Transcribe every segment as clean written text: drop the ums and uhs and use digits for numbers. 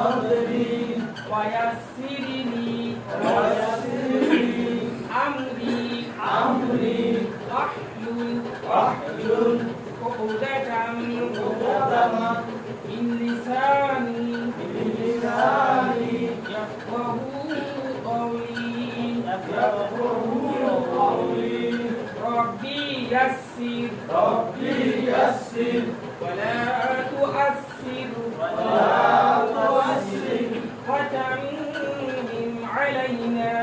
صدري ويسر لي أمري واحلل عقدة من لساني يفقهوا قولي ربي يسر ولا تؤثر وتمم علينا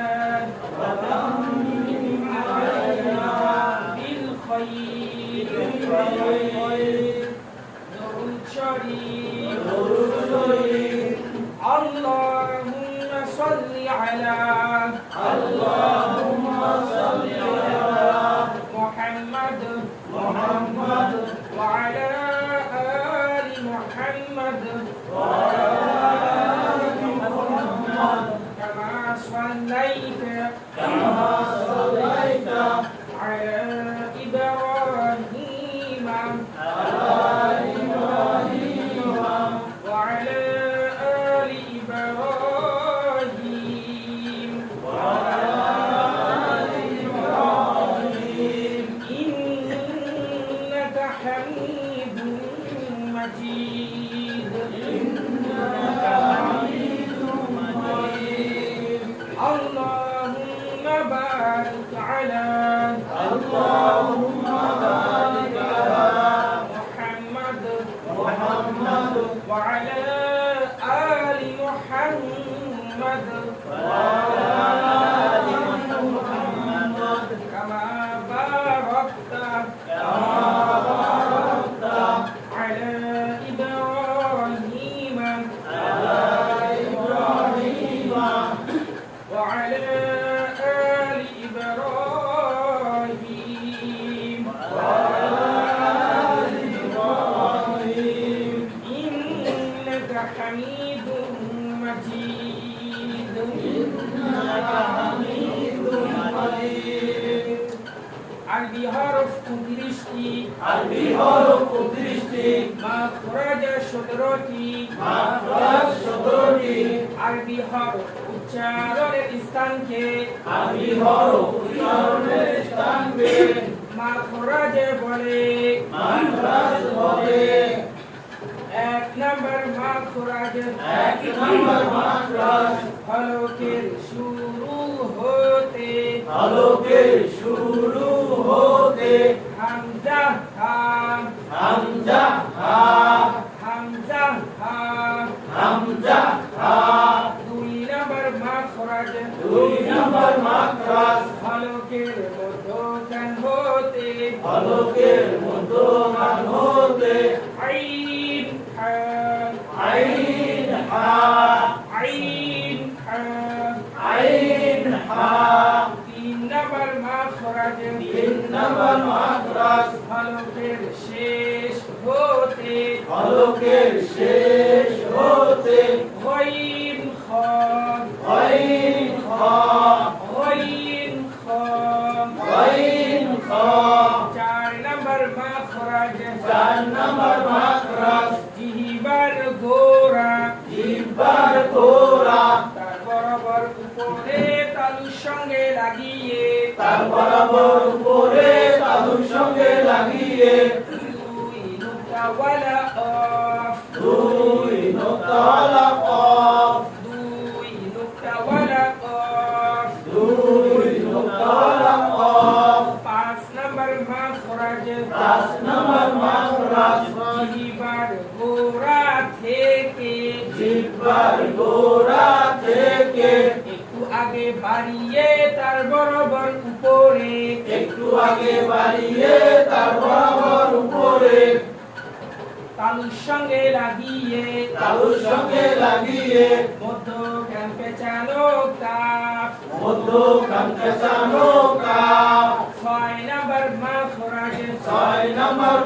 بالخير درود شريف اللهم صل على محمد وعلى آل محمد كما صليت على إبراهيم وعلى آل إبراهيم إنك حميد مجيد اللهم بارك على محمد وعلى آل محمد كما باركت على إبراهيم وعلى آل إبراهيم إنك حميد مجيد عربي حرف 29টি মাখরাজ 17টি আরবি হরফ উচ্চারণের স্থানকে মাখরাজ বলে এক নম্বর মাখরাজ হলকের শুরু হতে হামজা হা দুই নম্বর মাখরাজ হলকের মধ্যখান হতে আইন হা তিন নম্বর মাখরাজ হলকের শেষ হতে গইন খ চার নম্বর মাখরাজ জিহ্বার গোরা তার বরাবর উপরে তালুর সঙ্গে লাগিয়ে দুই নুক্তাওয়ালা কফ পাঁচ নম্বর মাখরাজ জিহ্বার গোড়া থেকে একটু আগে বাড়িয়ে তার বরাবর উপরে তালুর সঙ্গে লাগিয়ে মধ্যখান পেঁচানো কাফ ছয় নম্বর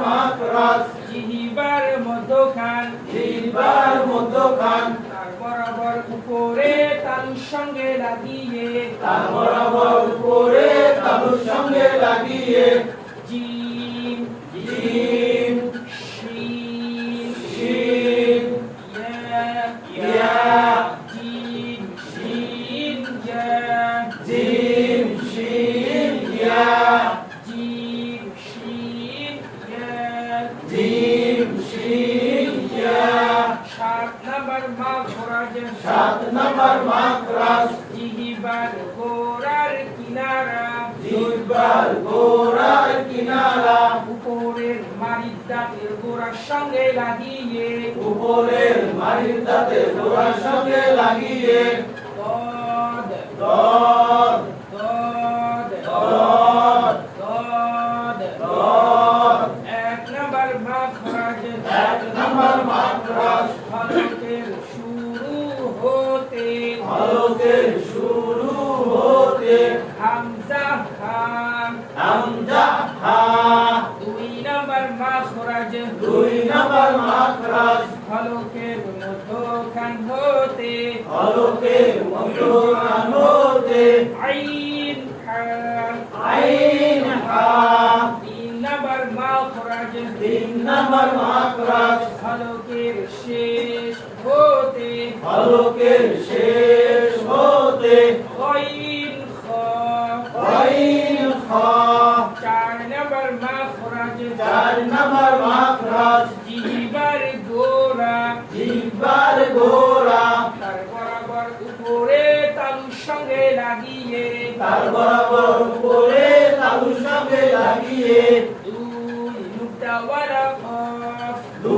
মাখরাজ জিহ্বার মধ্যখান তার বরাবর উপরে তালুর সঙ্গে লাগিয়ে জিম শিন ইয়া ইয়া জিম শিন ইয়া জিম শিন ইয়া জিম শিন ইয়া জিম শিন ইয়া 7 নাম্বার মাখরাজ 7 নম্বর মাখরাজ জিহ্বার গোড়ার কিনারা জিহ্বার গোড়ার কিনারা উপরের মাড়ির দাঁতের গোড়ার সঙ্গে লাগিয়ে উপরের মাড়ির দাঁতের গোড়ার সঙ্গে লাগিয়ে দদ দদ দদ দদ দদ দদ 1 নাম্বার মাখরাজ 1 নম্বর মাখরাজ হলকের শুরু হতে হলকের শুরু হতে হামজা খাম হামজা হা 2 নাম্বার মাখরাজ 2 নম্বর মাখরাজ হলকের মধ্যখান হতে হলকের মধ্যখান হতে আইন খাম আইন হা 3 নাম্বার মাখরাজ 3 নম্বর মাখরাজ হলকের শেষ হতে হলকের শেষ হতে গইন খ আইন খা 4 নাম্বার মাখরাজ 4 নম্বর মাখরাজ জিহ্বার গোড়া জিহ্বার গোড়া তার বরাবর উপরে তালুর সঙ্গে লাগিয়ে তার বরাবর উপরে তালুর সঙ্গে লাগিয়ে 2 নুক্তাওয়ালা কফ 2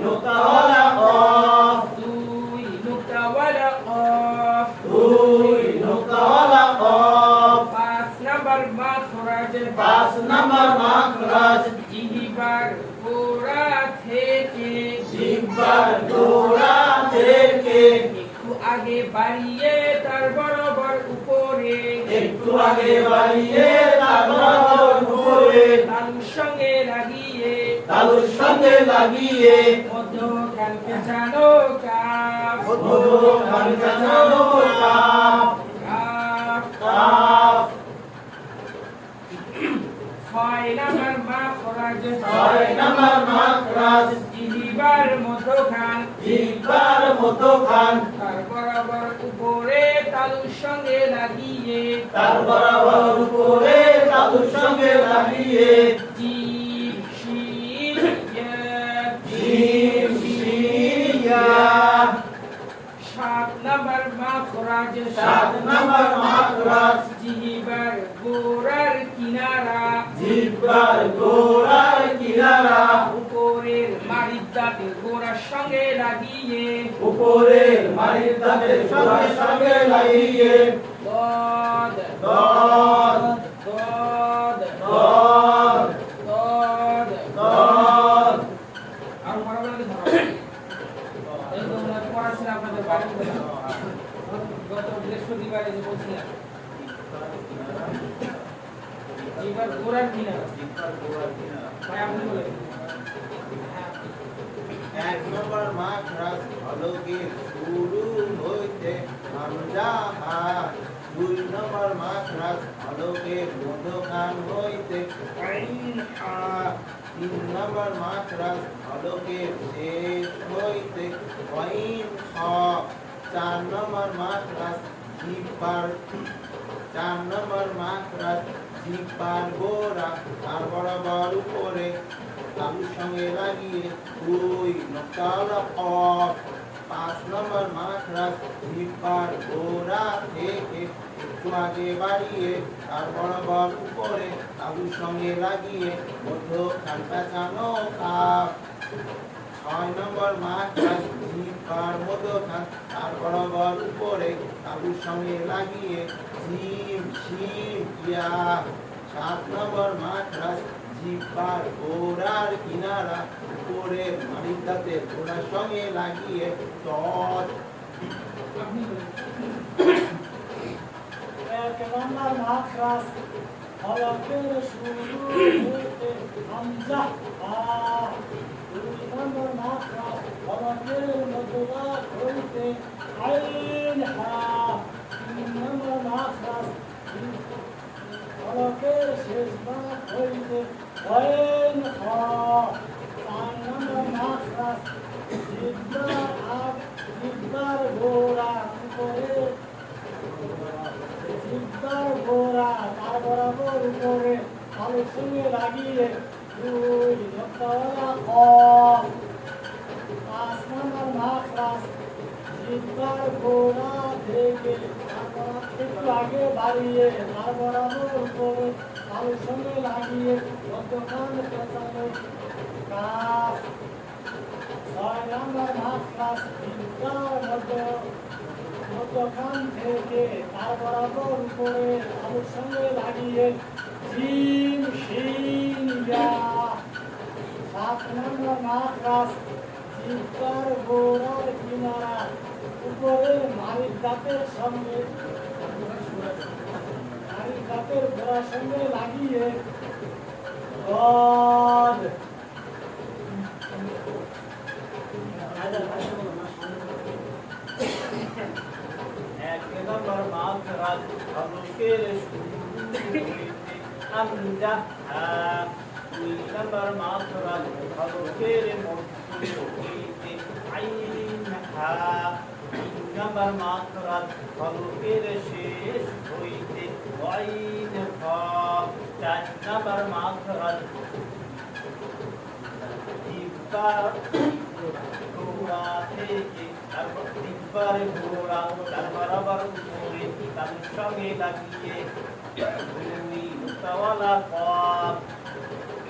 নোক্তাওয়ালা কফ 2 নুক্তাওয়ালা কফ 2 নোক্তাওয়ালা কফ 5 নাম্বার মাখরাজ 5 নম্বর মাখরাজ জিহ্বার গোড়া থেকে জিহ্বার গোড়া থেকে একটু আগে বাড়িয়ে তার বরাবর উপরে একটু আগে বাড়িয়ে তার বরাবর উপরে তালুর সঙ্গে লাগিয়ে তালুর সঙ্গে লাগিয়ে মধ্যখান পেঁচানো কাফ মধ্যখান পেঁচানো কাফ কাফ কাফ 6 নাম্বার মাখরাজ 6 নম্বর মাখরাজ জিহ্বার মধ্যখান জিহ্বার মধ্যখান তার বরাবর উপরে তালুর সঙ্গে লাগিয়ে তার বরাবর উপরে তালুর সঙ্গে লাগিয়ে জিম শিন ইয়া জিম শিন ইয়া 7 নাম্বার মাখরাজ 7 নম্বর মাখরাজ জিহ্বার গোড়ার কিনারা জিহ্বার গোড়ার কিনারা উপরের মাড়ির দাঁতের গোড়ার সঙ্গে লাগিয়ে উপরের মাড়ির দাঁতের সঙ্গে লাগিয়ে দদ দদ দদ দদ দদ দদ আর বরাবর ধরো এই তো আমরা পড়াছিলাম আপনাদের বাড়ি গত বৃহস্পতিবারে যে বলছিলাম এবার গোড়ার কিনারা ভাই আপনি বলেন 1 নম্বর মাখরাজ হলকের শুরু হইতে হামজা হা 2 নম্বর মাখরাজ হলকের মধ্যখান হইতে আইন হা 3 নম্বর মাখরাজ হলকের শেষ হইতে আইন হা 4 নম্বর মাখরাজ জিহ্বার 4 নম্বর মাখরাজ জিহ্বার গোড়া তার বরাবর উপরে তালুর সঙ্গে লাগিয়ে 2 নোক্তাওয়ালা কফ 5 নম্বর মাখরাজ জিহ্বার গোড়া থেকে একটু আগে বাড়িয়ে তার বরাবর উপরে তালুর সঙ্গে লাগিয়ে মধ্যখান পেঁচানো কাফ 6 নম্বর মাখরাজ জিহ্বার মধ্যখান তার বরাবর উপরে তালুর সঙ্গে লাগিয়ে জিম শিন ইয়া 7 নম্বর মাখরাজ জিহ্বার গোড়ার কিনারা উপরের মাড়ির দাঁতের গোড়ার সঙ্গে লাগিয়ে দদ আপনি বলেন 1 নম্বর মাখরাজ হলকের শুরু হইতে হামজা হা 2 নম্বর মাখরাজ হলকের মধ্যভাগ হইতে আইন হা 3 নম্বর মাখরাজ হলকের শেষ ভাগ হইতে আইন হা 4 নম্বর মাখরাজ জিহ্বার তালুর সঙ্গে লাগিয়ে 2 নোক্তাওয়ালা কফ 5 নম্বর মাখরাজ জিহ্বার গোড়া থেকে একটু আগে বাড়িয়ে তার বরাবর উপরে তালুর সঙ্গে লাগিয়ে মধ্যখান পেঁচানো কাফ 6 নম্বর মাখরাজ জিহ্বার মধ্যখান থেকে তার বরাবর উপরে তালুর সঙ্গে লাগিয়ে জিম শিন ইয়া 7 নম্বর মাখরাজ জিহ্বার গোড়ার কিনারা উপরে মারির দাঁতের সঙ্গে গোড়ার সঙ্গে লাগিয়ে গদ এক নম্বর মাখরাজ হলকের শুরুতে হামজা হা 2 নম্বর মাখরাজ হলকের মধ্যে আইন হা 3 নম্বর মাখরাজ হলকের শেষ হইতে আইন হা 4 নম্বর মাখরাজ জিহ্বার গোড়া থেকে তারপর জিহ্বার গোড়া তার বরাবর উপরে তার সঙ্গে লাগিয়ে 2 নোক্তাওয়ালা কফ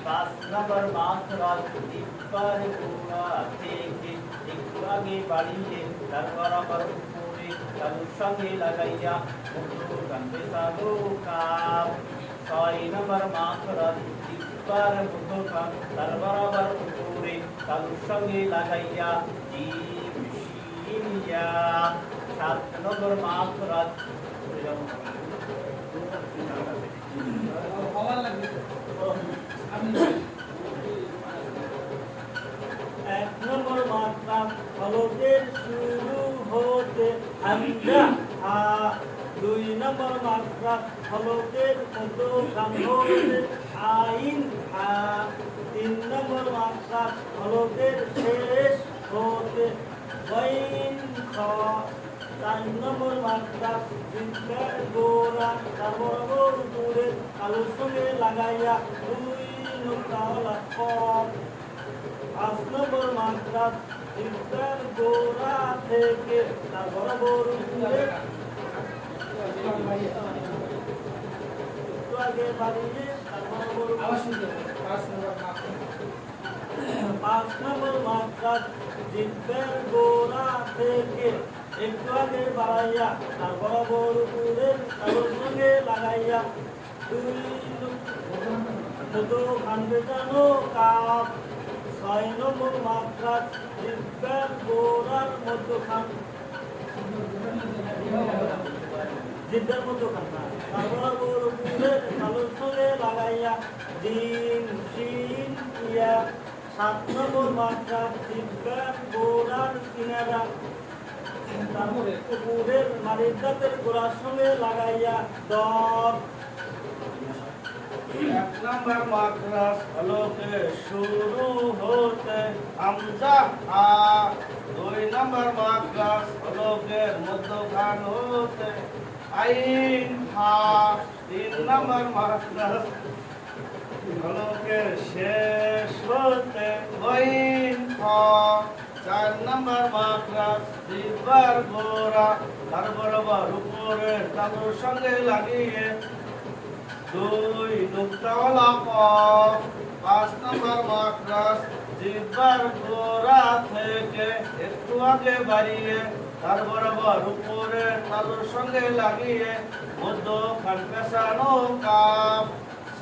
5 নম্বর মাখরাজ জিহ্বার গোড়া থেকে একটু আগে বাড়িয়ে তার বরাবর উপরে তার সঙ্গে লাগাইয়া মধ্যখান পেঁচানো কাফ 6 নম্বর মাখরাজ জিহ্বার মধ্যখান তার বরাবর উপরে তার সঙ্গে লাগাইয়া জিম শিন ইয়া 7 নম্বর মাখরাজ হওয়ার লাগবে আপনি 1 নম্বর মাখরাজ হলকের শুরু হতে হামজা হা 2 নম্বর মাখরাজ হলকের মধ্যখান হতে আইন হা 3 নম্বর মাখরাজ হলকের শেষ হতে গাইন খ 4 নম্বর মাখরাজ জিহ্বার গোড়া তার বরাবর উপরে তালুর সঙ্গে লাগাইয়া 2 নোক্তাওয়ালা কফ 5 নম্বর মাখরাজ জিহ্বার গোড়া থেকে তার বরাবর উপরে একটু আগে বাড়িয়ে তার বরাবর আবার শুনতে হবে 5 নম্বর 5 নম্বর মাখরাজ জিহ্বার গোড়া থেকে একটু আগে বাড়াইয়া তার বরাবর উপরে তালুর সঙ্গে লাগাইয়া 2 মধ্যখান পেঁচানো কাফ 6 নম্বর মাখরাজ জিহ্বার গোড়ার মধ্যখান জিহ্বার মধ্যখান তার বরাবর উপরে তালুর সঙ্গে লাগাইয়া জিম শিন ইয়া 7 নম্বর মাখরাজ জিহ্বার গোড়ার কিনারা তারপরে উপরের মারির দাঁতের গোড়ার সঙ্গে লাগাইয়া দর 1 নম্বর মাখরাজ হলকের শুরু হতে হামজা হা 2 নম্বর মাখরাজ হলকের মধ্যখান হতে আইন হা 3 নম্বর মাখরাজ হলকের শেষ হতে গাইন খ 4 নম্বর মাখরাজ জিহ্বার গোড়া তার বরাবর উপরে তালুর সঙ্গে লাগিয়ে 2 নোক্তাওয়ালা কফ 5 নম্বর মাখরাজ জিহ্বার গোড়া থেকে একটু আগে বাড়িয়ে তার বরাবর উপরে তালুর সঙ্গে লাগিয়ে মধ্যখান পেঁচানো কাফ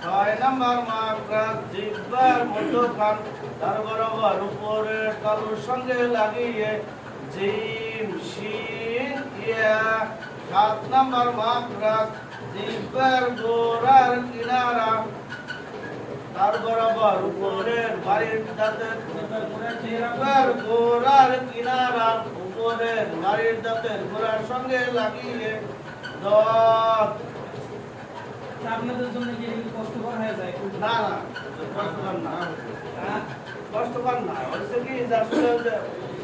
6 নম্বর মাখরাজ জিহ্বার মধ্যখান তার বরাবর উপরে তালুর সঙ্গে লাগিয়ে জিম শিন ইয়া 7 নম্বর মাখরাজ জিহ্বার গোড়ার কিনারা তার বরাবর উপরের বাড়ির দাঁতের জিহ্বার গোড়ার কিনারা উপরের বাড়ির দাঁতের গোড়ার সঙ্গে লাগিয়ে দত আপনাদের জন্য কি কষ্টকর হয়ে যায় না না কষ্টকর না হ্যাঁ কষ্টকর না হচ্ছে কি যে আসলে যে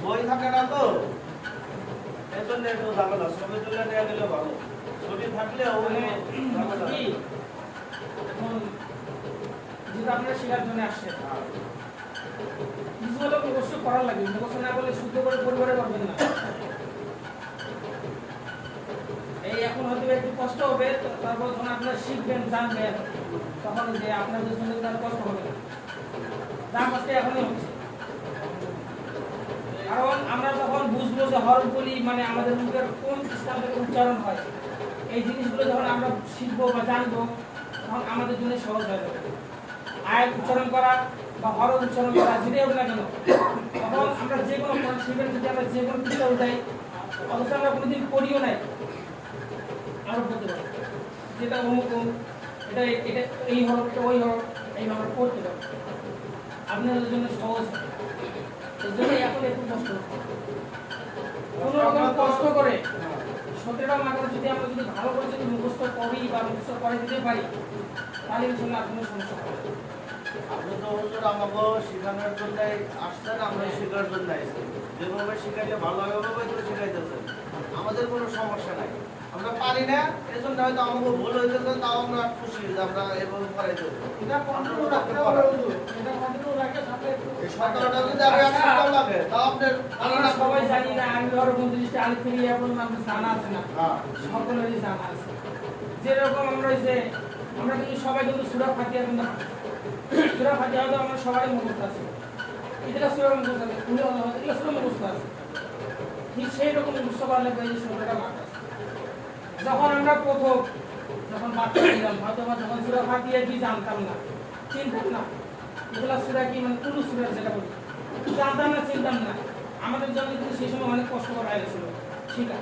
বই থাকে না তো এই জন্য একটু ঝামেলা ছবি তুলে নিয়ে গেলে ভালো ছবি থাকলে ওখানে ঝামেলা কি এখন যেটা আপনারা শেখার জন্য আসছেন কিছু হলে মুখস্থ করার লাগবে, মুখস্থ না করলে শুদ্ধ করে পরিবারে করবেন না। এই এখন হয়তো একটু কষ্ট হবে, তারপর যখন আপনারা শিখবেন জানবেন তখন যে আপনাদের জন্য তার কষ্ট হবে না, যা কষ্ট এখনই হচ্ছে। কারণ আমরা যখন বুঝবো যে হরফগুলি মানে আমাদের মুখের কোন স্থান থেকে উচ্চারণ হয়, এই জিনিসগুলো যখন আমরা শিখবো বা জানবো তখন আমাদের জন্য সহজ হয়ে যাবে। আয়াত উচ্চারণ করা বা হরফ উচ্চারণ করা যেটাই হোক না কেন, তখন আমরা যে কোনো শিখবেন যদি আমরা যে কোনো পৃষ্ঠা উঠাই অথচ আমরা কোনোদিন পড়িও নাই, আমরা বলতে পারি যেটা অমুক অমুক, এটা এটা এই হরফ, এটা ওই হরফ, এইভাবে পড়তে পারি, আপনাদের জন্য সহজ। এর জন্য এখন একটু কষ্ট কোনো রকম কষ্ট করে 17টা মাত্রা যদি আমরা যদি ভালো করে যদি মুখস্থ করি বা মুখস্থ করে দিতে পারি তাহলে ইনশাআল্লাহ কোনো সমস্যা হবে না। আপনি তো হুজুর আমাকে শেখানোর জন্য আসছেন, আমরা শেখার জন্য আসছি। যেভাবে শেখাইলে ভালো হবে ওইভাবে তো শেখাইতেছেন, আমাদের কোনো সমস্যা নাই। আমরা পারি না এজন্য হয়তো আমাকে ভুল হইতেছে, তাও আমরা খুশি যে আমরা এভাবে করাইতেছি। এটা কন্টিনিউ রাখতে হবে হুজুর, এটা কন্টিনিউ রাখলে তাহলে একটু এই 17টা যদি আমি এক সপ্তাহ লাগে তাও আপনার আমরা সবাই জানি না, আমি ধরো 29টা আলিফ থেকে ইয়া পর্যন্ত আমাদের জানা আছে না, হ্যাঁ সকলেরই জানা আছে। যেরকম আমরা যে আমরা কিন্তু সবাই কিন্তু সূরা ফাতিহা কিন্তু সূরা ফাতিহা তো আমরা সবাই মুখস্থ আছে, এটা সূরা মুখস্থ আছে, কুল আল্লাহু আহাদ এটা সূরা মুখস্থ আছে। ঠিক সেই রকম মুখস্থ করলে এই 17টা মাত্রা আছে। যখন আমরা যখন বাচ্চা ছিলাম হয়তো বা যখন সূরা ফাতিহা কি জানতাম না, চিনতাম না এগুলা সূরা কি মানে কোন সূরা যেটা বলি জানতাম না, চিনতাম না, আমাদের জন্য কিন্তু সেই সময় অনেক কষ্টকর হয়ে গেছিল শিখা।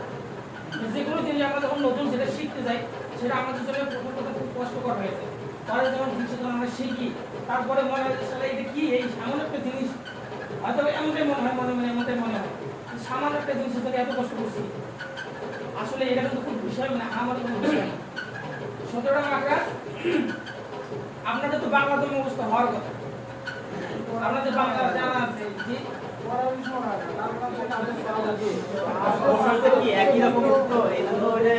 যে কোনো জিনিস আমরা যখন নতুন যেটা শিখতে যাই সেটা আমাদের জন্য প্রথম কথা খুব কষ্টকর হয়ে যায়। পরে যখন জিনিস যখন আমরা শিখি তারপরে মনে হয় আসলে এটা কি, এই সামান্য একটা জিনিস হয়তো এমনটাই মনে হয়, মনে মনে এমনটাই মনে হয় সামান্য একটা জিনিসের জন্য এত কষ্ট করছি, আসলে এটা কিন্তু খুব বিষয় না, আমার কোনো বিষয় না। 17টা মাকড়া আপনাদের তো বাংলা তো মুখস্থ হওয়ার কথা, আপনাদের বাংলা জানা আছে জি পড়ার সময় না, তারপর থেকে আমাদের পড়া লাগে। আসলে কি একই রকম তো এই জন্য ওরে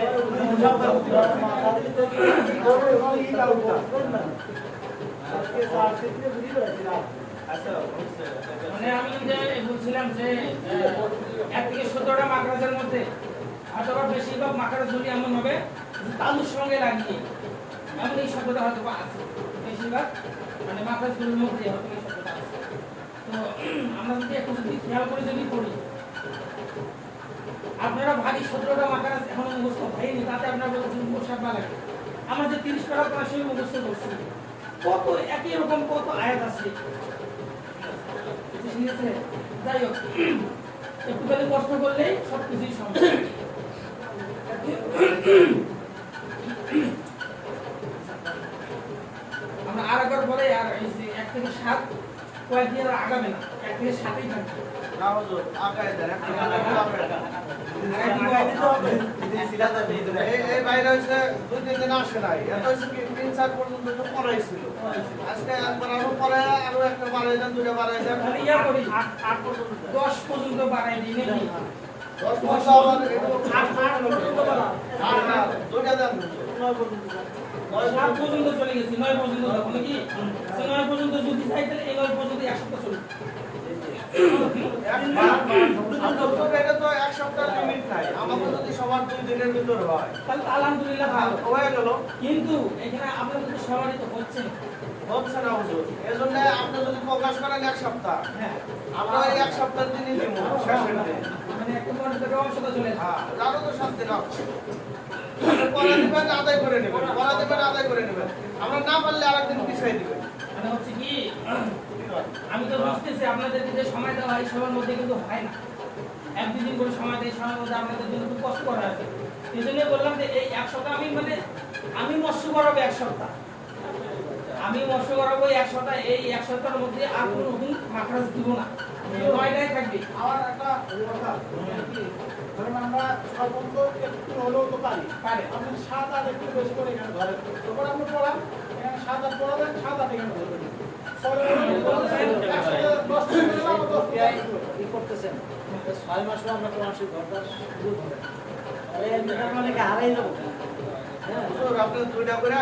মুসাফা আচ্ছা মানে আমি যে বলছিলাম যে 1 থেকে 17টা মাকড়াজের মধ্যে অথবা বেশিরভাগ মাকড়াজ যদি এমন হবে যে তালুর সঙ্গে লাগিয়ে এমন এই শব্দটা হয়তো আছে, বেশিরভাগ মানে মাকড়াজগুলোর মধ্যে হয়তো এই শব্দটা আছে। তো আমরা যদি একটু যদি খেয়াল করে যদি পড়ি, আপনারা ভারী 17টা মাকড়াজ এখনো মুখস্থ হয়নি, তাতে আপনারা বলছেন মুখস্থ লাগে। আমরা যে 30 পারা প্রায় মুখস্থ করছি, কত একই রকম কত আয়াত আছে, ঠিক আছে? যাই হোক একটুখানি কষ্ট করলেই সব কিছুই সম্ভব। আমরা আর একবার বলে আর এই যে 1 থেকে 7 কয়েকদিন আর আগাবে না, 1 থেকে 7ই থাকবে। না হুজুর আগায় দেন একটা এই বাইরে হইছে 2-3 দিন আসে নাই, এত হইছে কি 3-4 পর্যন্ত তো পড়াইছিল। আজকে একবার আরো পড়ায় আরো একটা বাড়াই দেন, দুইটা বাড়াই দেন, তাহলে ইয়া করি 8 পর্যন্ত 10 পর্যন্ত বাড়াই দিই নাকি? 10 পর্যন্ত আবার একটু 8 পর্যন্ত বাড়াও। না দুইটা দেন হুজুর 7 পর্যন্ত চলে গেছি, 9 পর্যন্ত যাব নাকি? 9 পর্যন্ত যদি চাই তাহলে এই 9 পর্যন্ত এক সপ্তাহ চলবে। এটা তো এক সপ্তাহের লিমিট নাই, আমাকে যদি সবার 2 দিনের ভিতর হয় তাহলে তো আলহামদুলিল্লাহ ভালো। হয়ে গেল। কিন্তু এখানে আপনাদের তো সবারই তো হচ্ছে না। হচ্ছে না হুজুর, এজন্য আপনি যদি প্রকাশ করেন এক সপ্তাহ, হ্যাঁ আমরা এই এক সপ্তাহের দিনই দিব শেষের দিন। মানে একটা পর্যন্ত অংশটা চলে যায়। হ্যাঁ আরো তো 7 দিন আছে, পড়া দিবেন আদায় করে নেবেন, পড়া দিবেন আদায় করে নেবেন, আমরা না পারলে আরেকদিন পিছাই দিবেন। মানে হচ্ছে কি আমি তো বুঝতেছি আপনাদেরকে যে সময় দেওয়া হয় সবার মধ্যে কিন্তু হয় না, 1-2 দিন করে সময় দেয়, সময়ের মধ্যে আপনাদের জন্য খুব কষ্ট করা আছে। এই জন্যই বললাম যে এই 1 সপ্তাহ আমি মৎস্য করাবো 1 সপ্তাহ, আমি মৎস্য করাবো 1 সপ্তাহ, এই 1 সপ্তাহের মধ্যে আর কোনো নতুন মাখরাজ দিব না, 9টাই থাকবে। আমার একটা কথা কি, ধরুন আমরা সর্বন্ত একটু হলেও তো পারি, আপনি 7-8 একটু বেশি করে এখানে ধরেন, তারপর আপনি পড়ান, এখানে 7-8 পড়াবেন, 7-8 এখানে ধরবেন। কি করতেছেন 6 মাসও আমরা কোরআন শরীফ ধরতে শুরু করেন, আরে এটা মানে কি হারাই যাবো। হ্যাঁ হুজুর আপনি দুইটা করে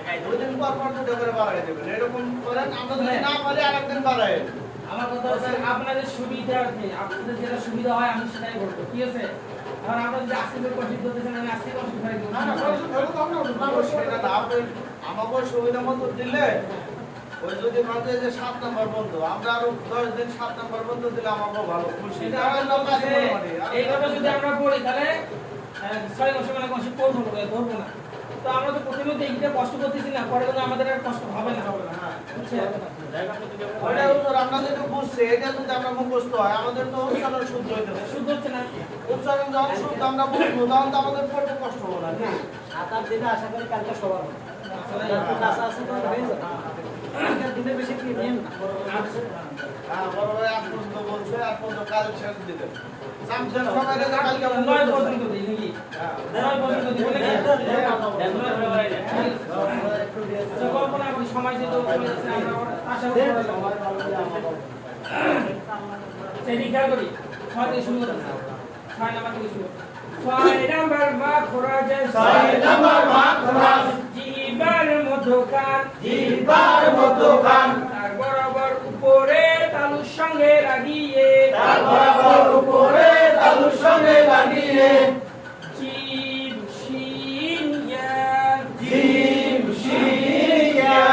আগাই দেবো। 2 দিন পর পর দুটো করে বাড়াই দেবেন। এরকম করেন, আমরা যদি না পারি আরেকদিন বাড়াই। আমার কথা হচ্ছে আপনাদের সুবিধা আছে, আপনাদের যেটা সুবিধা হয় আমি সেটাই বলবো, ঠিক আছে? আর আমরা যদি আজকে কনসিড করতেছেন আমি আজকে কনসিড করে দেবো। না না সরাসরি ধরে তো আমরা উঠবো। আমরা সেটা না, আপনি আমাকে সুবিধা মতো দিলে ওই যদি ভাবে যে 7 নাম্বার বন্ধ, আমরা আরো 10 দিন 7 নাম্বার বন্ধ দিলে আমাকেও ভালো খুশি। এটা কারণ আমরা আমরা কাজ বলতে করি। এইভাবে যদি আমরা পড়ি তাহলে 6 মাসে মানে কনসিড করবো না, ধরবো না। তো আমরা তো প্রথমে তো এইটা কষ্ট করতেছি না, পরে কিন্তু আমাদের আর কষ্ট হবে না, হবে না। হ্যাঁ। বুঝছেন? ওইটা হুজুর আমরা যেটা বুঝছি, এটা যদি আমরা মুখস্থ হয়, আমাদের তো উচ্চারণ শুদ্ধ হইতে হবে। শুদ্ধ হচ্ছে না। উচ্চারণ যখন শুদ্ধ আমরা বুঝবো, তখন তো আমাদের পড়তে কষ্ট হবে না। না। 7-8 দিনে আশা করি কালকে সবার হবে। আসলে তারপর কাঁচা আছে তো হয়ে যাবে। কালকের দিনে বেশি কি নিয়েন না। হ্যাঁ, বড় ভাই আজ পর্যন্ত বলছে, আর পর্যন্ত কাল শেষ দিবে। সামসেন সবাই রেখে কালকে 9 পর্যন্ত দিই নাকি? হ্যাঁ। 9 পর্যন্ত দিব নাকি? তো কল্পনা করি সময় যেহেতু কমে যাচ্ছে, আমরা আশা করি সেটি খেয়াল করি। 6 থেকে শুরু করতে 6 নাম্বার থেকে শুরু। 6 নাম্বার মাখরাজে, 6 নাম্বার মাখরাজ, জিহ্বার মধ্যখান, জিহ্বার মধ্যখান, তার বরাবর উপরে তালুর সঙ্গে লাগিয়ে, তার বরাবর উপরে তালুর সঙ্গে লাগিয়ে, জিম শিন ইয়া, জিম শিন ইয়া।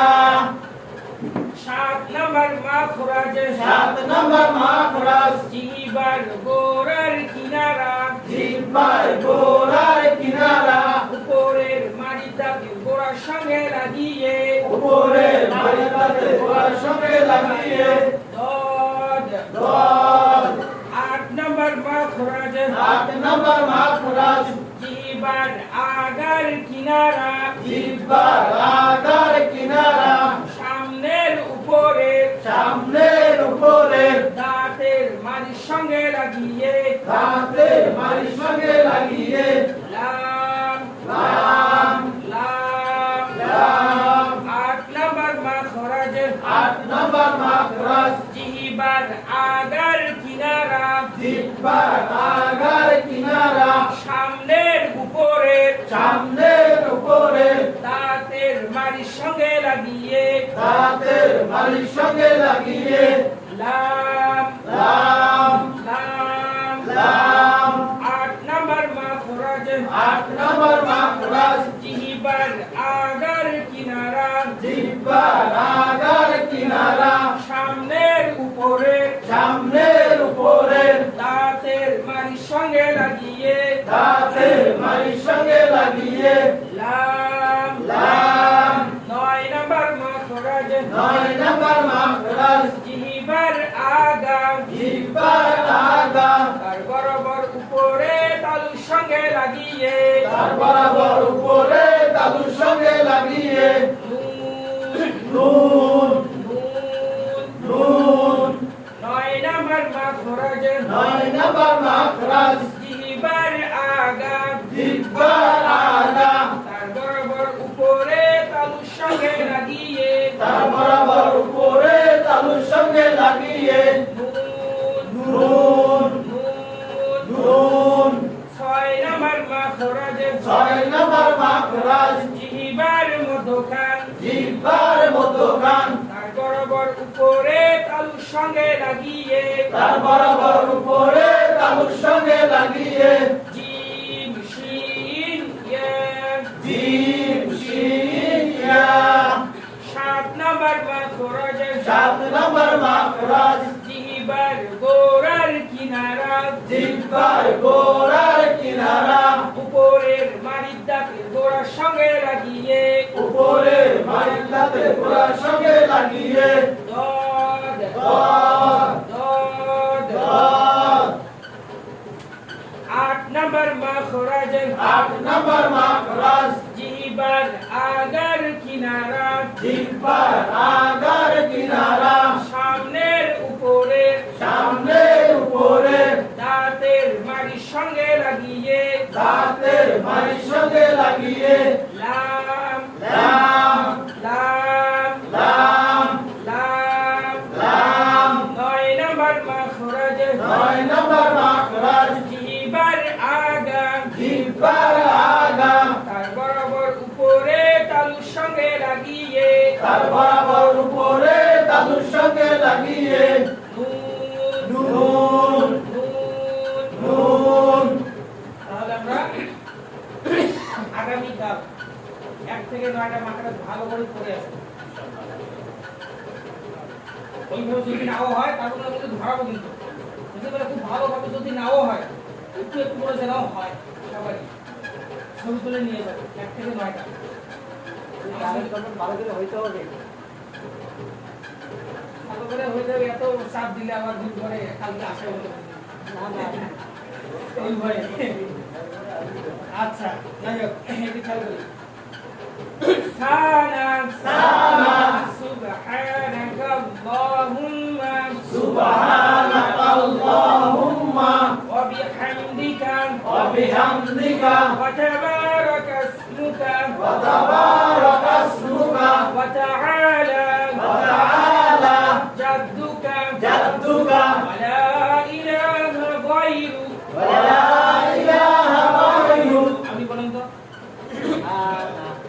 7 নাম্বার মাখরাজে, 7 নাম্বার মাখরাজ, জিহ্বার গোড়ার কিনারা, জিহ্বার গোড়ার কিনারা, উপরের মাড়িটাকে গোড়ার সঙ্গে লাগিয়ে, উপরের মাড়িটাকে গোড়ার সঙ্গে লাগিয়ে, দদ, দদ। 8 নাম্বার মাখরাজে, 8 নাম্বার মাখরাজ, জিহ্বার আগার কিনারা, জিহ্বার আগার কিনারা, সামনের উপরে, সামনের উপরে, দাঁতের মাড়ির সঙ্গে লাগিয়ে, দাঁতের মাড়ির সঙ্গে লাগিয়ে, লাম, লাম, লাম, লাম। 8 নাম্বার মাখরাজে, 8 নাম্বার মাখরাজ, জিহ্বার আগার কিনারা, জিহ্বার আগার কিনারা, সামনের উপরে, সামনের উপরে, দাঁতের মাড়ির সঙ্গে লাগিয়ে, দাঁতের মাড়ির সঙ্গে লাগিয়ে, লাম, লাম, লাম, লাম। 8 নাম্বার মাখরাজে, 8 নাম্বার মাখরাজ, জিহ্বার আগার কিনারা, জিহ্বার আগার কিনারা, সামনের উপরে, সামনের উপরে, দাঁতের মাড়ির সঙ্গে লাগিয়ে, দাঁতের মাড়ির সঙ্গে লাগিয়ে, লাম, লাম। 9 নাম্বার মাখরাজে, 9 নাম্বার মাখরাজ, জিহ্বার আগা, জিহ্বার আগা, তার বরাবর উপরে তালুর সঙ্গে লাগিয়ে, তার বরাবর উপরে তালুর সঙ্গে লাগিয়ে, নুন, নুন, নুন, নুন। 9 নাম্বার মাখরাজে, 9 নাম্বার মাখরাজ, জিহ্বার আগা, জিহ্বার আগা, তার বরাবর উপরে তালুর সঙ্গে লাগিয়ে, তার বরাবর উপরে তালুর সঙ্গে লাগিয়ে, নুন, নুন, নুন, নুন। 6 নাম্বার মাখরাজে, 6 নাম্বার মাখরাজ, জিহ্বার মধ্যখান, জিহ্বার মধ্যখান, তার বরাবর উপরে তালুর সঙ্গে লাগিয়ে, তার বরাবর উপরে তালুর সঙ্গে লাগিয়ে, জিম শিন ইয়া, জিম শিন ইয়া। 7 নাম্বার মাখরাজে, 7 নাম্বার মাখরাজ, জিহ্বার গোড়ার কিনারা, জিহ্বার গোড়ার কিনারা, উপরের মাড়ির দাঁতের গোড়ার সঙ্গে লাগিয়ে, উপরে মাড়ির দাঁতের গোড়ার সঙ্গে লাগিয়ে, দদ, দদ, দদ। দদ। 8 নাম্বার মাখরাজে, 8 নাম্বার মাখরাজ, জিহ্বার আগার কিনারা, জিহ্বার আগার কিনারা, সামনের উপরে, সামনের উপরে, দাঁতের মাড়ির সঙ্গে লাগিয়ে, দাঁতের মাড়ির সঙ্গে লাগিয়ে, লাম, লাম, লাম, লাম, লাম, লাম। 9 নাম্বার মাখরাজে, 9 নাম্বার মাখরাজ, জিহ্বার আগা, জিহ্বার আগা, তার বরাবর উপরে তালুর সঙ্গে তার বরাবর উপরে দাদুর সঙ্গে লাগিয়ে নুন নুন তাহলে আমরা আগামীকাল 1 থেকে 9টা মাত্রা ভালো করে পড়ে আসবো। ওইভাবে যদি নাও হয় তারপরে আমরা কিন্তু ধরাবো কিন্তু যদি বলে খুব ভালোভাবে যদি নাও হয় একটু একটু করে যেন হয় সবাই ছবি তুলে নিয়ে যাবে 1 থেকে 9টা ভালো করে হইতে হবে। ভালো করে হয়ে যাবে এত চাপ দিলে আবার ভুল করে কালকে আসে বলে না না এই ভয়ে আচ্ছা যাই হোক এটি খেয়াল করি সানা সানা সুবহানাকা আল্লাহুম্মা সুবহানাকা আল্লাহুম্মা ওয়া বিহামদিকা ওয়া বিহামদিকা ওয়া তাবারাকা ইসমুকা ওয়া তাবারাকা ইসমুকা ওয়া তাআলা ওয়া তাআলা জাদ্দুকা জাদ্দুকা ওয়া লা ইলাহা গায়রুক ওয়া লা ইলাহা গায়রুক। আপনি বলেন তো হ্যাঁ আপনি বলেন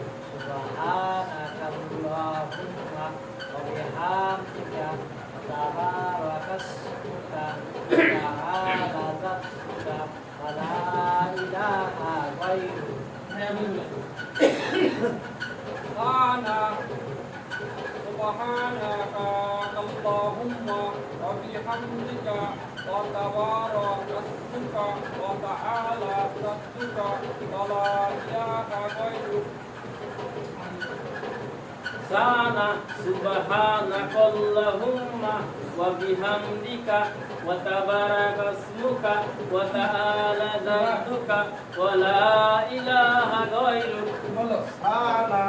أنا سبحانك اللهم وبحمدك وتبارك اسمك وتعالى جدك ولا إله غيرك Sana subhanakallahumma wa bihamdika wa tabaraka ismuka wa ta'ala jadduka wa la ilaha ghairuk. বলো সানা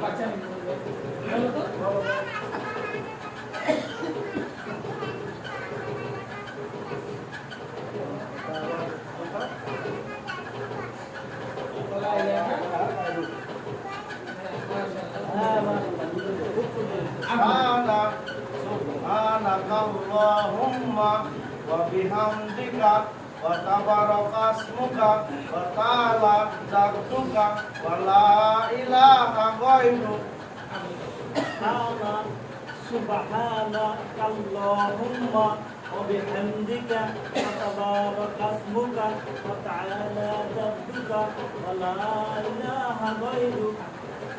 আচ্ছা আমি বলবো বলো তো বলা ইলাহা সানা সুবহানাকা আল্লাহুম্মা ওয়া বিহামদিকা ওয়া তাবারাকা ইসমুকা ওয়া তাআলা জাদ্দুকা ওয়া লা ইলাহা গায়রুক। Sana subhanakallahumma wa bihamdika wa tabaraka ismuka wa ta'ala jadduka wa la ilaha ghairuk.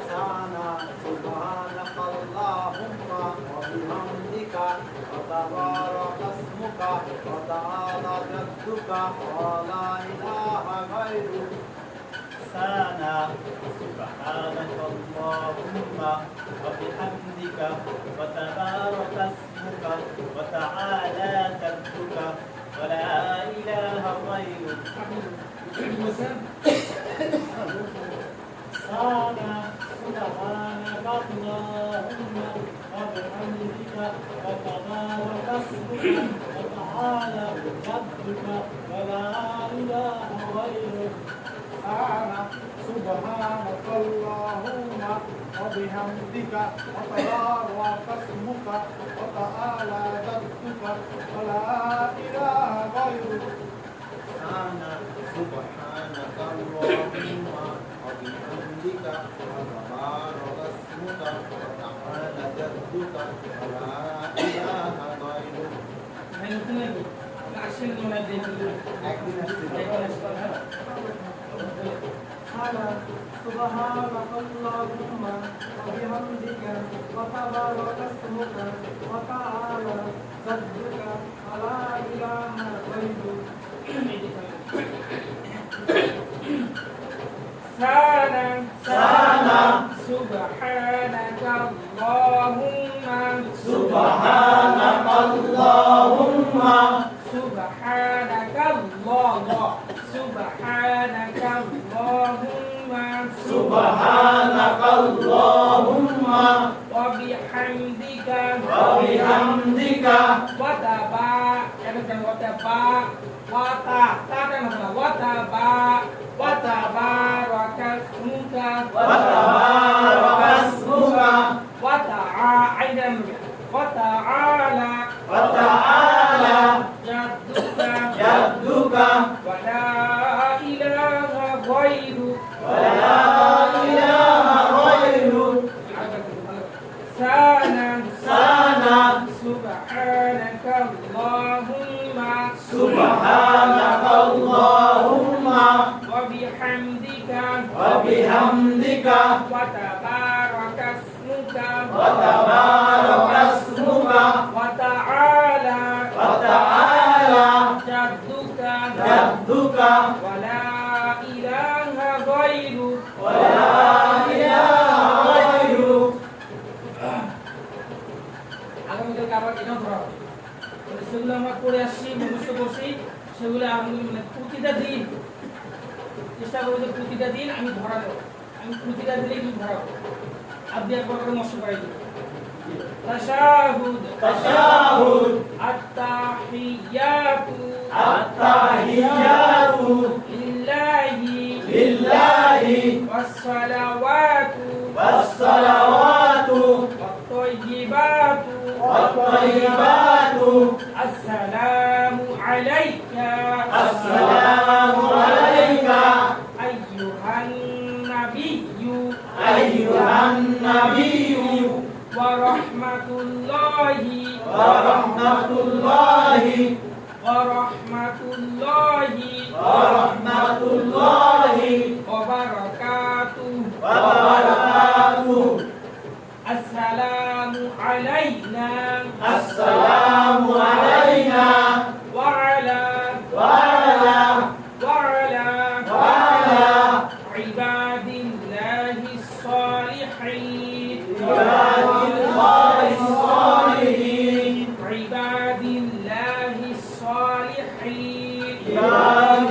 সানা সুবহানাকা আল্লাহুম্মা ওয়া বিহামদিকা ওয়া তাবারাকা ইসমুকা ওয়া তাআলা জাদ্দুকা ওয়া লা ইলাহা গায়রুক। Sana subhanakallahumma wa bihamdika wa tabaraka ismuka wa ta'ala jadduka wa la ilaha ghairuk. আপনি বলছেন Sana subhanakallahumma wa bihamdika wa tabaraka ismuka wa ta'ala jadduka wa la ilaha ghairuk. أنا سبحانك اللهم وبحمدك وتبارك اسمك وتعالى جدك ولا إله غيرك. أنا سبحانك اللهم وبحمدك وتبارك اسمك وتعالى جدك ولا إله غيرك. ভাই নতুন নাকি আসেন মনে হয় দেখি একদিন আসছিল। أنا سبحانك اللهم وبحمدك وتبارك اسمك وتعالى جدك ولا إله غيرك. সানা সানা সুবহানাকা আল্লাহুম্মা সুবহানাকা আল্লাহুম্মা সুবহানাকা আল্লাহ সুবহানাকা আল্লাহুম্মা সুবহানাকা আল্লাহুম্মা ওয়া বিহামদিকা ওয়া বিহামদিকা ওয়া তাবা এটা ওয়া তাবা ওয়া তা কেন না ওয়া তাবারাকা ইসমুকা ওয়া তাবারাকা ইসমুকা ওয়া তাআলা ওয়া তাআলা জাদ্দুকা জাদ্দুকা ওয়া লা ইলাহা গায়রুক ওয়া লা ইলাহা গায়রুক। ভালো wa tabaraka ismuka wa ta'ala jadduka wa la ilaha ghairuk আগামীকালকে আবার এটাও ধরা হবে মানে সেগুলো আমরা করে আসছি মুখস্থ করছি সেগুলো মানে প্রতিটা দিন চেষ্টা করবো যে প্রতিটা দিন আমি ধরা দেবো আমি প্রতিটা দিনে কিন্তু ধরাবো আপনি একবার করে মস্ত করাই দেবো তাশাহুদ আত্তাহিয়াতু লিল্লাহি ওয়াসসালাওয়াতু والطيبات السلام عليك أيها النبي ورحمة الله وبركاته السلام علينا وعلى عباد الله الصالحين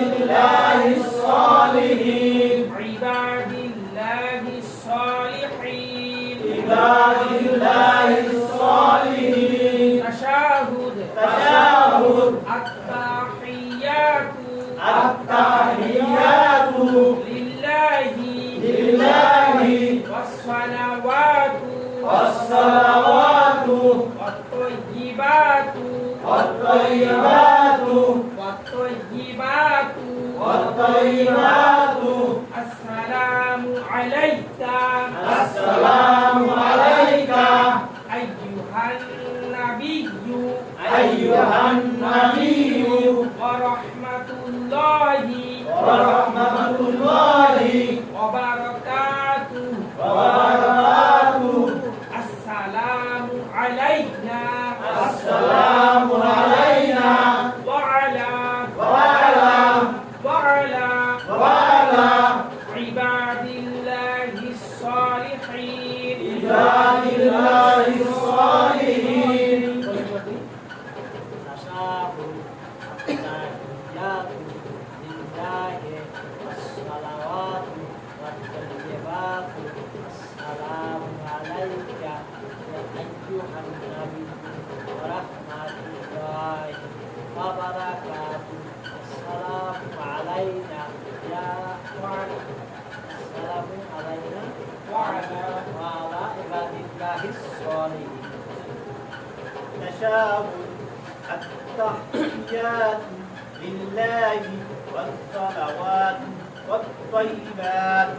تشهد التحيات لله والصلوات والطيبات السلام عليك أيها النبي ورحمة الله وبركاته السلام علينا وعلى عباد الله الصالحين تشهد التحيات لله والصلوات والطيبات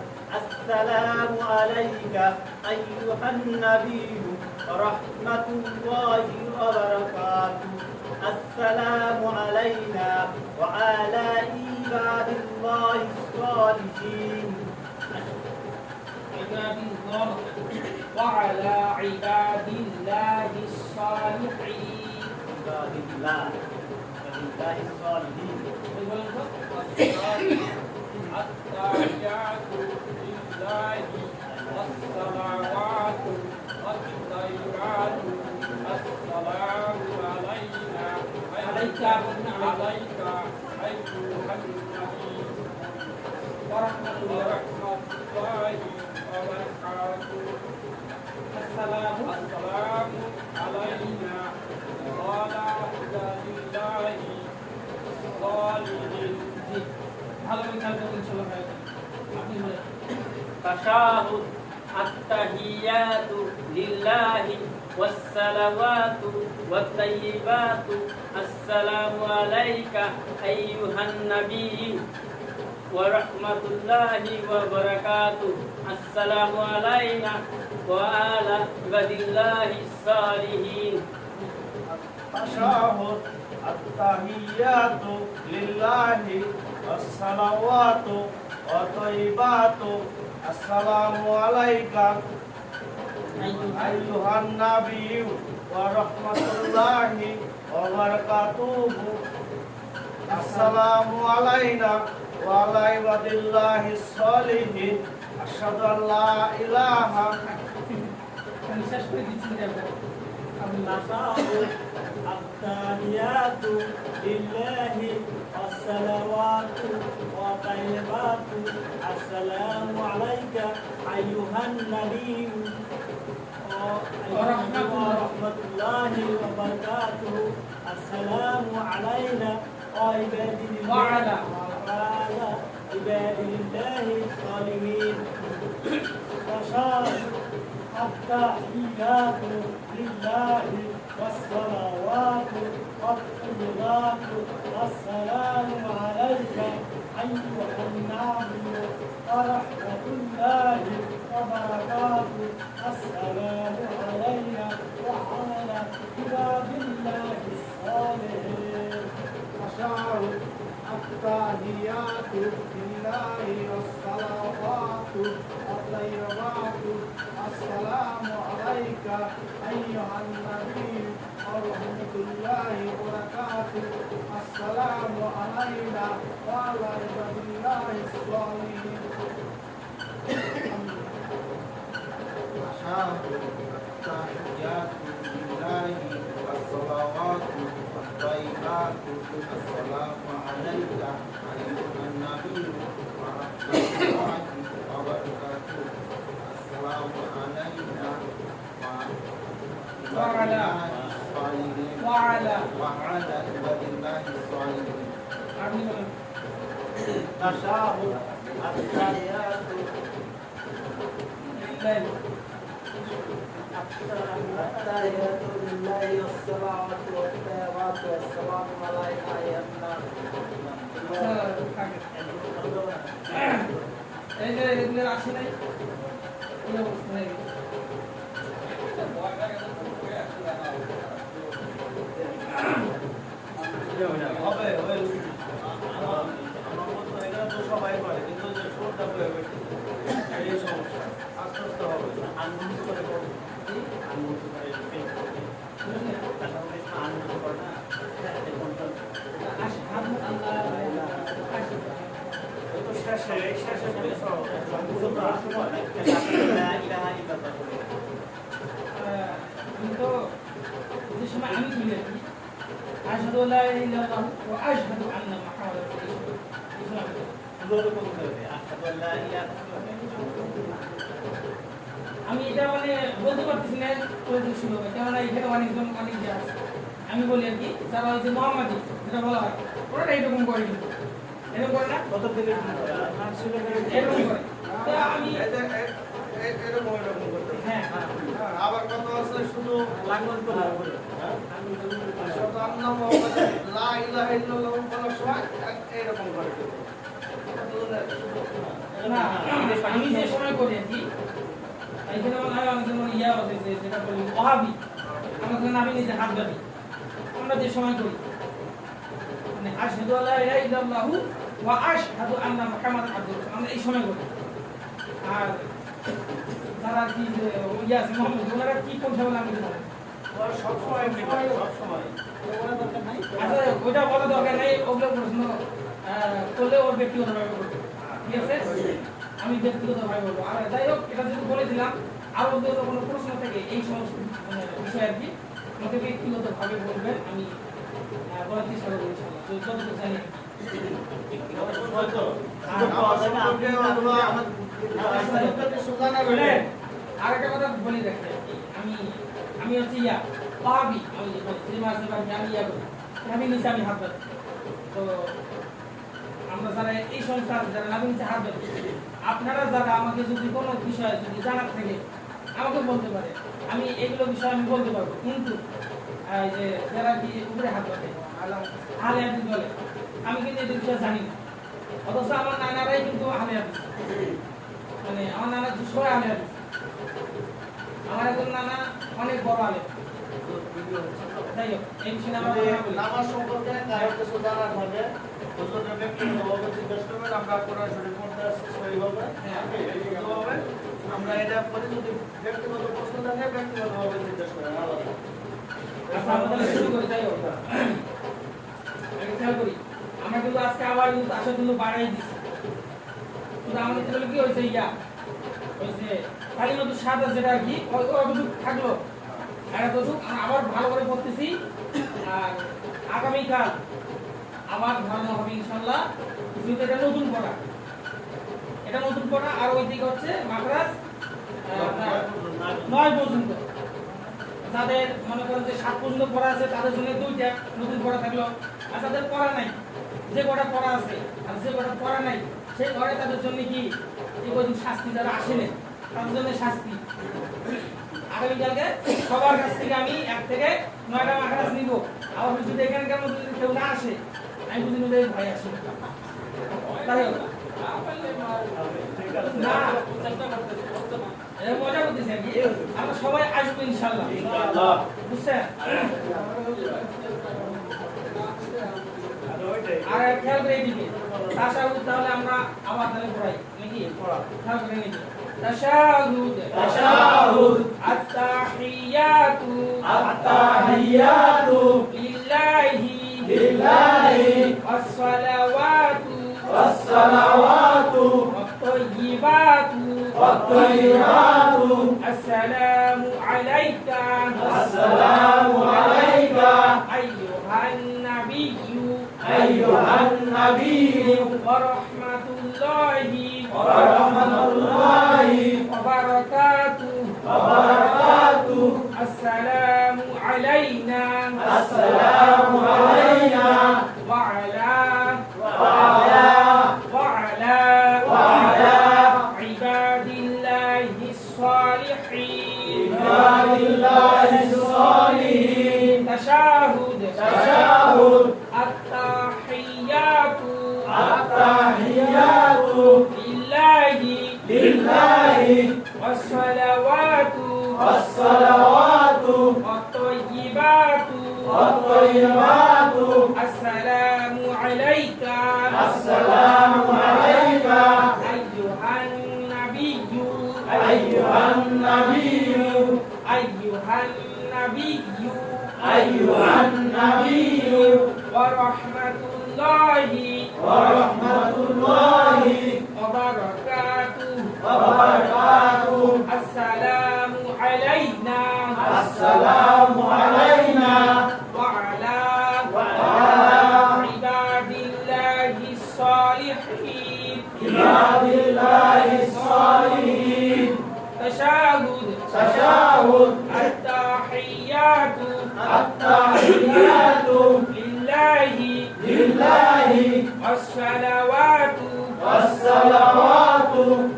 السلام عليك أيها النبي ورحمة الله وبركاته السلام علينا وعلى عباد الله الصالحين وعلى عباد الله الصالحين التحيات لله والصلوات والطيبات السلام علينا عليك أيها النبي ورحمة الله وبركاته السلام علينا وعلى عباد الله الصالحين ভালো করে খেয়াল করবেন ইনশাআল্লাহ ভাই আপনি বলেন تشهد التحيات لله والصلوات والطيبات السلام عليك أيها النبي ورحمة الله وبركاته السلام علينا وعلى عباد الله الصالحين تشهد التحيات لله والصلوات ওয়া তাইয়্যিবাতু আসসালামু আলাইকা আইয়ুহান নাবিয়্যু ওয়া রাহমাতুল্লাহি ওয়া বারাকাতুহু আসসালামু আলাইনা ওয়া আলা ইবাদিল্লাহিস সালিহিন আশহাদু আল লা ইলাহা আমি শেষ করে দিচ্ছি এটা التحيات لله والصلوات والطيبات السلام عليك أيها النبي ورحمة الله وبركاته السلام علينا وعلى عباد الله الصالحين التحيات لله والصلوات والطيبات السلام عليك أيها النبي ورحمة الله وبركاته السلام علينا وعلى عباد الله الصالحين أشعر التحيات لله والصلوات والطيبات السلام عليك أيها النبي ورحمة الله وبركاته السلام علينا وعلى عباد الله الصالحين التحيات لله والصلوات والطيبات السلام عليك أيها النبي ورحمة الله وبركاته السلام علينا وعلى عباد الله الصالحين آمين. تشاء التحيات لله التحيات لله والصلوات والطيبات والسلام عليك أيها এই যে রেগুলার আসে নাই এই অবস্থা হয়ে গেছে। হবে আমার মতো এটা তো সবাই করে কিন্তু যে সুরটা হয়ে গেছে এই সমস্যা আস্তে আস্তে হবে আনন্দ করে করো আনন্দ করে আনন্দ করে না আশহাদু আল্লা এই তো শেষে বলেছ কিন্তু যে সময় আমি বলি আর কি আশহাদু আল্লা ইলাহা ইল্লাল্লাহু ওয়া আশহাদু আন্না মুহাম্মাদার রাসূলুল্লাহ এই সময় আমি এটা মানে বলতে পারতেছি না কোন শুরু হবে কেননা এখানে অনেকজন অনেক যে আছে আমি বলি আর কি যারা হচ্ছে মোহাম্মদী যেটা বলা হয় ওরা এইরকম করে কিন্তু এরকম করে না কত থেকে এরকম করে তো আমি এরকম করতে হ্যাঁ আবার কত আছে শুধু লাঙ্গল তো আল্লাহ মুহাম্মদ লা ইলাহা ইল্লাল্লাহ বলার সময় এরকম করে না আমি যে সময় করি আর কি এইখানে মনে হয় আমাদের মনে ইয়া আছে যেটা বলি ওহাবি আমাদের নামে নিজে হাত দাবি আমরা যে সময় করি মানে আশহাদু আল্লা ইলাহা ইল্লাল্লাহু ওয়া আশহাদু আন্না মুহাম্মাদান আবদুহু আমরা এই সময় করি আর যারা কি যে ইয়া আছে মোহাম্মদ ওনারা কি কোন সময় নামে জানেন সব সময় সব সময় আচ্ছা ওইটা বলা দরকার নেই ওগুলো প্রশ্ন করলে ওর ব্যক্তিগতভাবে করবে ঠিক আছে আমি ব্যক্তিগতভাবে বলবো আর যাই হোক এটা যেহেতু বলে দিলাম আরও যদি কোনো প্রশ্ন থাকে এই সমস্ত বিষয় আর কি আমাকে ব্যক্তিগতভাবে বলবেন আমি বলার চেষ্টা করবো ইনশাআল্লাহ তো যতটুকু জানি আর একটা কথা বলি রাখি আর কি আমি হচ্ছে ইয়া পাবি আমি যে মাসে আমি ইয়া করি আমি নিচে আমি হাত ধরি তো আমরা যারা এই সংস্থা আছে যারা আমি নিচে হাত ধরি আপনারা যারা আমাকে যদি কোনো বিষয়ে যদি জানার থাকে আমাকে বলতে পারে আমি এগুলো বিষয়ে আমি বলতে পারবো কিন্তু এই যে যারা কি উপরে হাত ধরে আহলে হাদিস বলে আমি কিন্তু এই বিষয়ে জানি না অথচ আমার নানারাই কিন্তু আহলে হাদিস মানে আমার নানা সবাই আহলে হাদিস আমার একজন নানা অনেক বড় আলেম যাই হোক এই বিষয়ে আমার নামাজ সম্পর্কে কারো কিছু জানার থাকে হুজুরের ব্যক্তিগতভাবে জিজ্ঞেস করবেন আমরা কোরআন শরীফ পড়তে আসছি সহিভাবে শুদ্ধভাবে। আমরা এটা পরে যদি ব্যক্তিগত প্রশ্ন থাকে ব্যক্তিগতভাবে জিজ্ঞেস করেন আলাদা। আচ্ছা আমরা তাহলে শুরু করি, তাই হোক। আগে খেয়াল করি, আমরা কিন্তু আজকে আবার কিন্তু আশা কিন্তু বাড়াই দিচ্ছি। কিন্তু আমাদের তাহলে কি হয়েছে হয়েছে খালি নতুন সাদা যেটা আর কি অতটুকু থাকলো, আর এতটুকু আমরা আবার ভালো করে পড়তেছি। আর আগামীকাল আবার ধর্ম হবে ইনশাল্লাহ। যেহেতু এটা নতুন পড়া, আর ওই দিকে হচ্ছে মাদ্রাস 9 পর্যন্ত। যাদের মনে করেন যে 7 পর্যন্ত পড়া আছে তাদের জন্য 2টা নতুন পড়া থাকলো, আর যাদের পড়া নাই, যে কটা পড়া আছে আর যে কটা পড়া নাই সেই ঘরে তাদের জন্য কি এই কদিন শাস্তি, যারা আসেনি তাদের জন্য শাস্তি। আগামীকালকে সবার কাছ থেকে আমি 1 থেকে 9টা মাদ্রাস নিব। আবার যদি এখানকার মধ্যে যদি কেউ না আসে আমি বুঝি যে ভয় আসে তাই হোক। না মজা করতেছি আর কি, আমরা সবাই আসবো ইনশাল্লাহ, বুঝছেন? আর খেয়াল করে এইদিকে তাশাহুদ, তাহলে আমরা আবার তাহলে পড়াই নাকি? খেয়াল করে নাকি? তাশাহুদ আত-তাহিয়াতু লিল্লাহি ওয়াস-সালাওয়াতু والطيبات السلام عليك أيها النبي ورحمة الله وبركاته السلام علينا وعلى عباد الله الصالحين. تشهد التحيات لله والصلوات والطيبات السلام عليك أيها النبي ورحمة الله وبركاته السلام علينا وعلى عباد الله الصالحين. تشهد التحيات لله والصلوات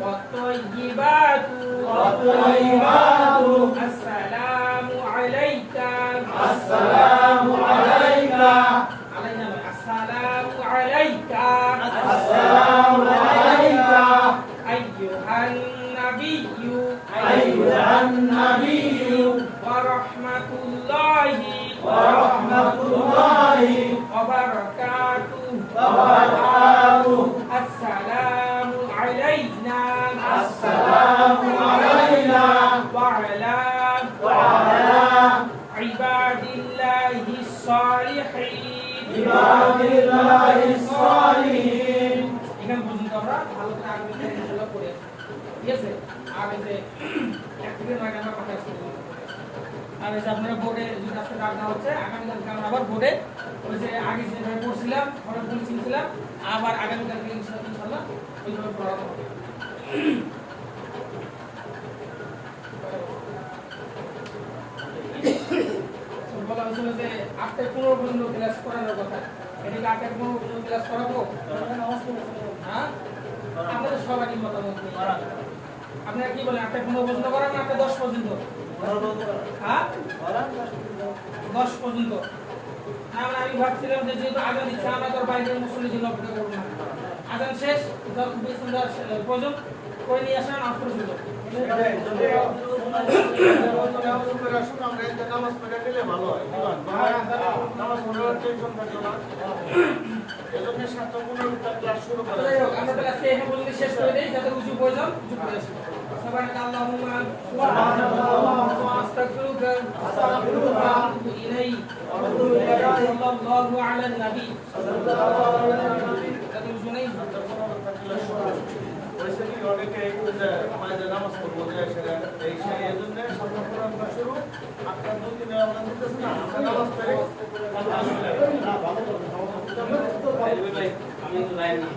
والطيبات السلام عليك أيها النبي ورحمة الله وبركاته السلام علينا وعلى عباد الله الصالحين. এখানে পর্যন্ত আমরা ভালো করে আগে ইনশাআল্লাহ পড়ে ঠিক আছে। আগে যে 1 থেকে 9 আমরা কথা শুনবো, আর এই যে আপনারা বোর্ডে যদি আজকে ডাক না হচ্ছে আগামীকালকে আমরা আবার বোর্ডে ওই যে আগে যেভাবে পড়ছিলাম পরে বলছিলাম আবার আগামীকালকে ইনশাআল্লাহ ওইভাবে পড়ানো হবে। বলা হয়েছিল যে 8:15 পর্যন্ত ক্লাস করানোর কথা, এটা কি 8:15 পর্যন্ত ক্লাস করাবো? হ্যাঁ, আপনাদের সবারই মতামত নিয়ে আপনারা কি বলেন? 8:15 পর্যন্ত করান না 10 পর্যন্ত? হ্যাঁ 10 পর্যন্ত। না আমি ভাবছিলাম যে যেহেতু আগে দিচ্ছে আমরা তো বাইরের মুসলিমের জন্য অপেক্ষা করবো না, আজান শেষ যখন বিছানা দেওয়ার প্রয়োজন করে নিয়ে আসেন আপনার সুযোগ এটাই, যদি ওজনে ওজু করে আসুন, আমরা এতে নামাজ পড়ে গেলে ভালো হয়। কি বলেন? নামাজ পড়ার টেনশন থাকলো না। এজন্য 7:15 ক্লাস শুরু করা যাই হোক আমরা তাহলে আজকে এখানে পর্যন্ত শেষ করে দিই যাদের উঁচু প্রয়োজন উঁচু করে আসি سبحانك اللهم أستغفرك وأتوب إليك صلى الله على النبي তাদের শুনেই ওইসে কি অনেকে যে আমাদের নামাজ পড়বো যে সেটা এই সেই এজন্য 7:15 ক্লাস শুরু। আপনার 2-3 আমরা দিতেছি না, আমরা নামাজ পড়ে আমি তো লাইন না